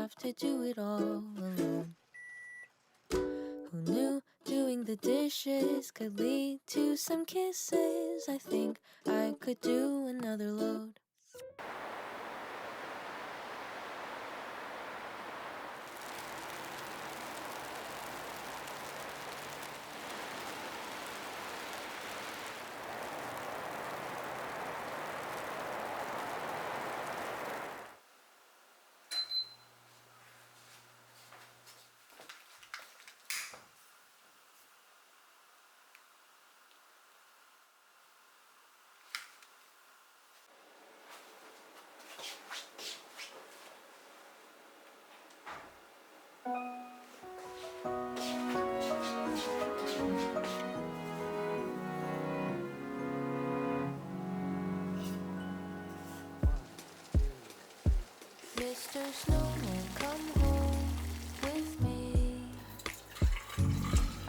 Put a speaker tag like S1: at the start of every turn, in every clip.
S1: have to do it all alone. Who knew doing the dishes could lead to some kisses? I think I could do another load. Mr. Snowman, come home with me.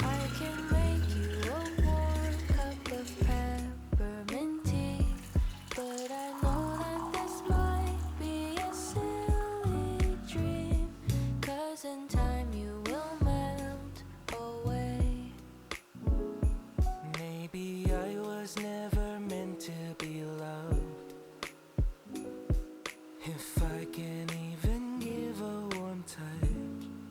S1: I can make you a warm cup of peppermint tea. But I know that this might be a silly dream, 'cause in time you will melt away.
S2: Maybe I was never meant to be loved. If I can even give a warm touch,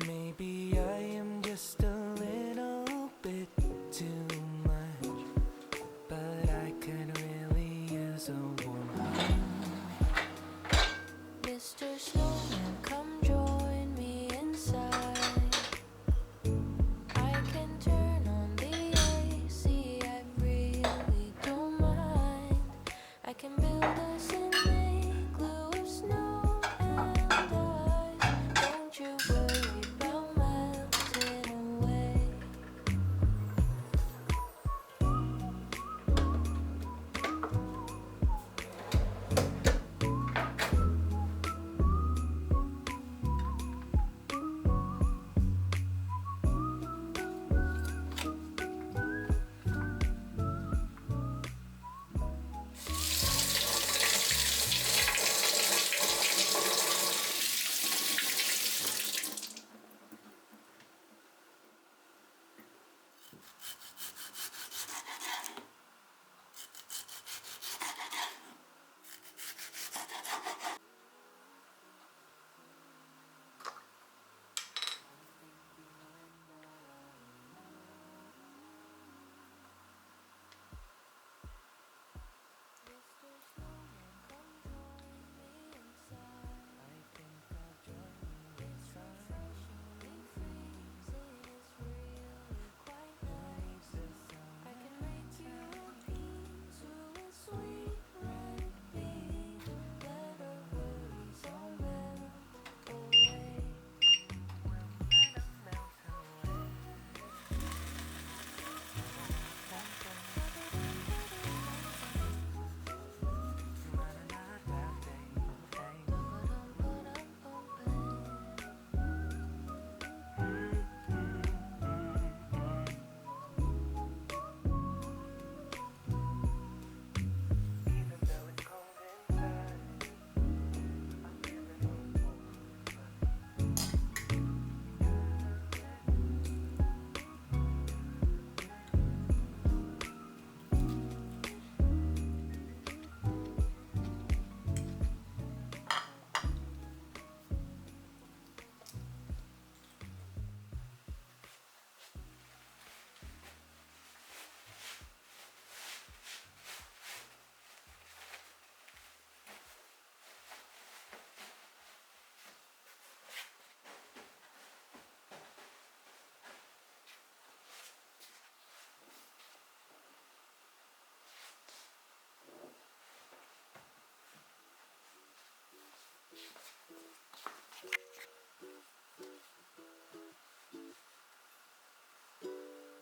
S2: maybe I am just a little bit too much, but I could really use a warm hug.
S1: Mr. Snowman, come join me inside. I can turn on the AC, I really don't mind. I can build us an igloo of snow and ice. Don't you worry about melting away.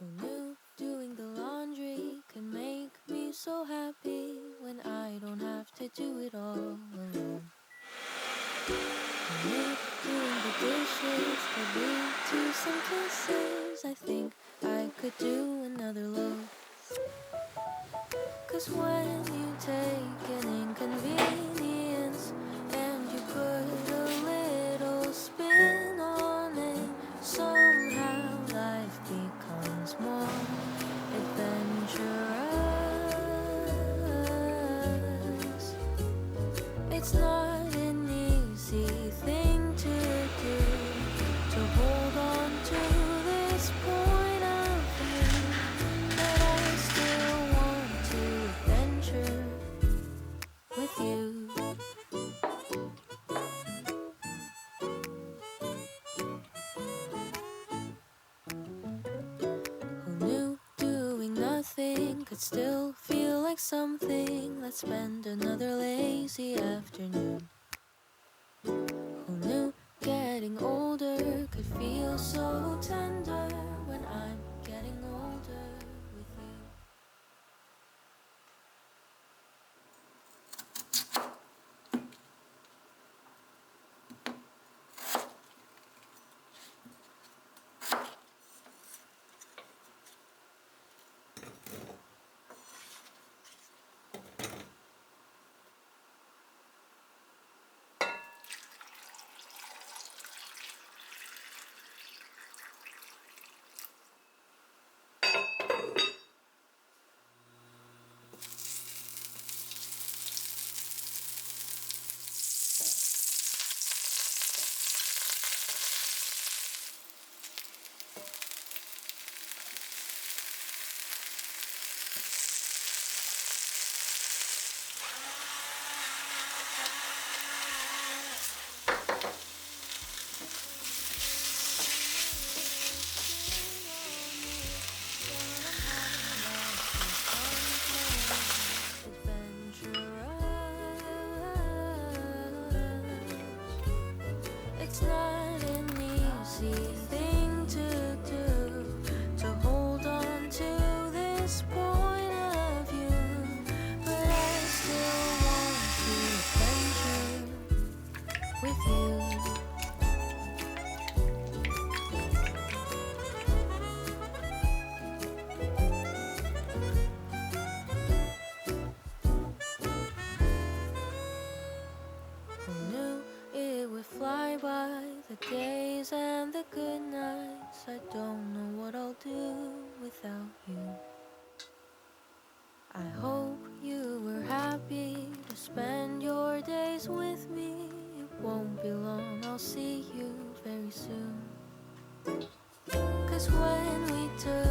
S1: Who knew doing the laundry could make me so happy when I don't have to do it all alone? Who knew doing the dishes could lead to some kisses? I think I could do another load. 'Cause when you take an inconvenience and you put a could still feel like something. Let's spend another lazy afternoon. Who knew getting older could feel so tender when I'm getting older with you. It's not an easy thing to do, to hold on to this point of view, but I still want to adventure with you. Who knew it would fly by, the days and the good nights? I don't know what I'll do without you. I hope you were happy to spend your days with me. It won't be long, I'll see you very soon. 'Cause when we took